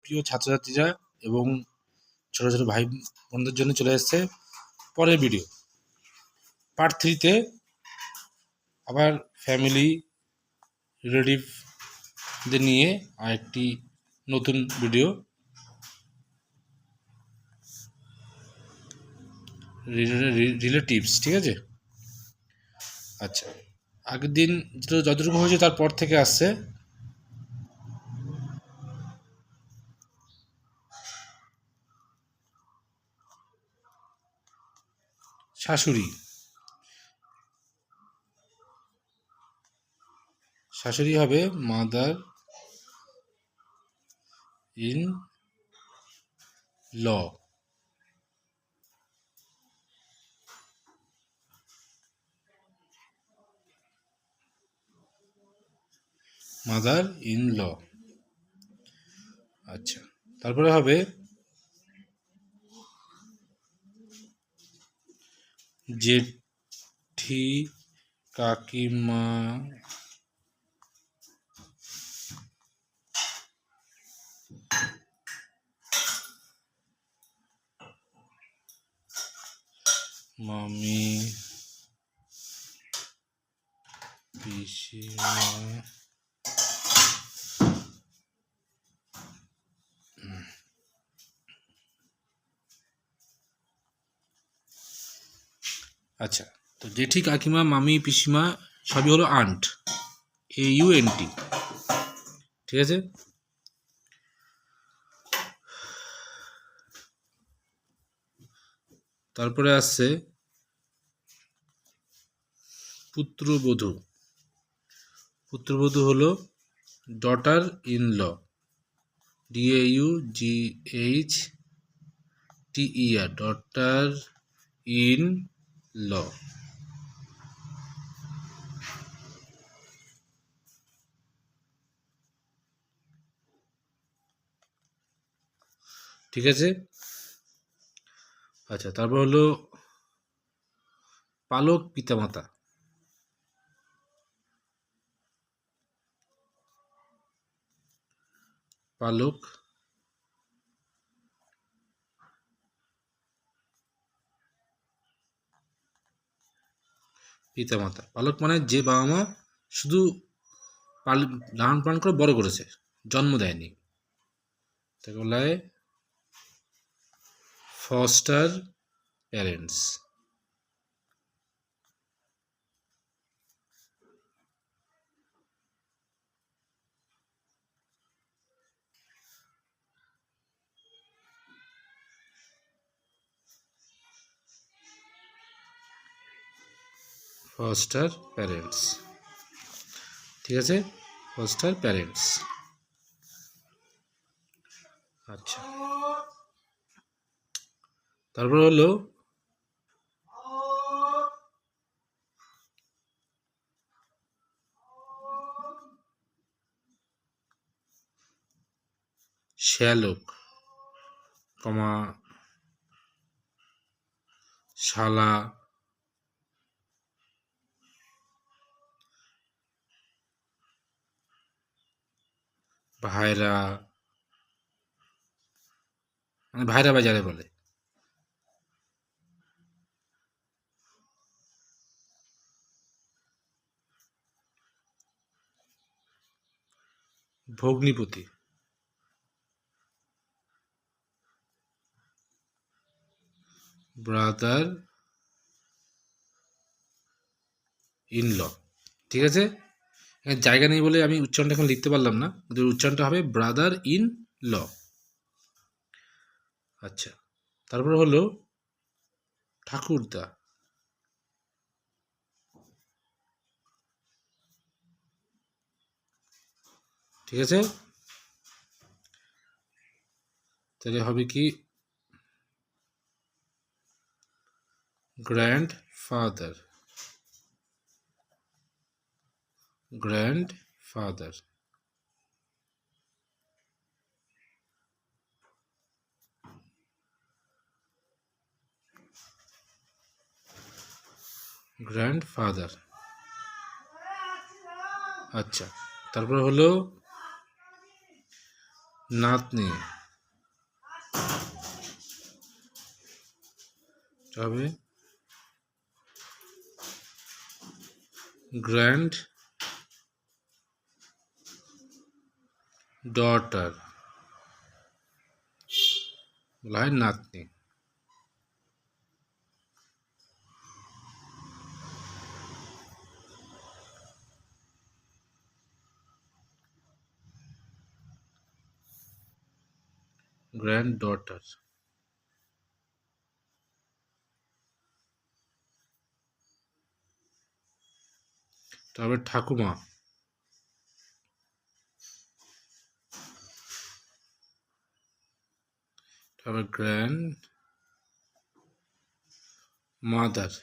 প্রিয় ছাত্রছাত্রীরা এবং ছোট ছোট ভাই বোনদের জন্য চলে এসেছে পরের ভিডিও। পার্ট 3-তে আবার ফ্যামিলি রিলেটিভদের নিয়ে আরেকটি নতুন ভিডিও, রিলেটিভস, ঠিক আছে। আচ্ছা, আগের দিন যতটুকু হয়েছে তারপর থেকে আসছে শাশুড়ি। শাশুড়ি হবে mother in law. Mother in law. আচ্ছা, তারপরে হবে জেঠি কাকিমা মামি পিসিমা আচ্ছা, তো জেঠি কাকিমা মামি পিসিমা সবই হলো আন্ট, AUNT, ঠিক আছে। তারপরে আসছে পুত্রবধূ। পুত্রবধূ হলো daughter in law, DAUGHTER, daughter in law. ঠিক আছে। আচ্ছা, তারপর হলো পালক পিতামাতা। পালক পিতামাতা। পালক মানে যে বাবা মা শুধু লালন পালন করে বড় করেছে, জন্ম দেয়নি, তাকে বলা হয় ফস্টার প্যারেন্টস। ফস্টার প্যারেন্টস, ঠিক আছে, ফস্টার প্যারেন্টস। আচ্ছা, তারপর হলো শ্যালক, কমা শালা, ভাইরা, মানে ভাইরা বাজারে বলে। ভগ্নিপতি, ব্রাদার ইন ল, ঠিক আছে। জায়গা নেই বলে আমি উচ্চারণটা এখন লিখতে পারলাম না, ওদের উচ্চারণটা হবে ব্রাদার ইন ল। আচ্ছা, তারপর হলো ঠাকুরদা। ঠিক আছে, তাহলে হবে কি grand father, grand father, grand father. আচ্ছা, তারপর হলো নাতনি, তবে গ্র্যান্ড ডটার বলা হয় নাতনি। Grand daughter. তারপরে ঠাকুমা, তারপরে গ্র্যান্ড মাদার,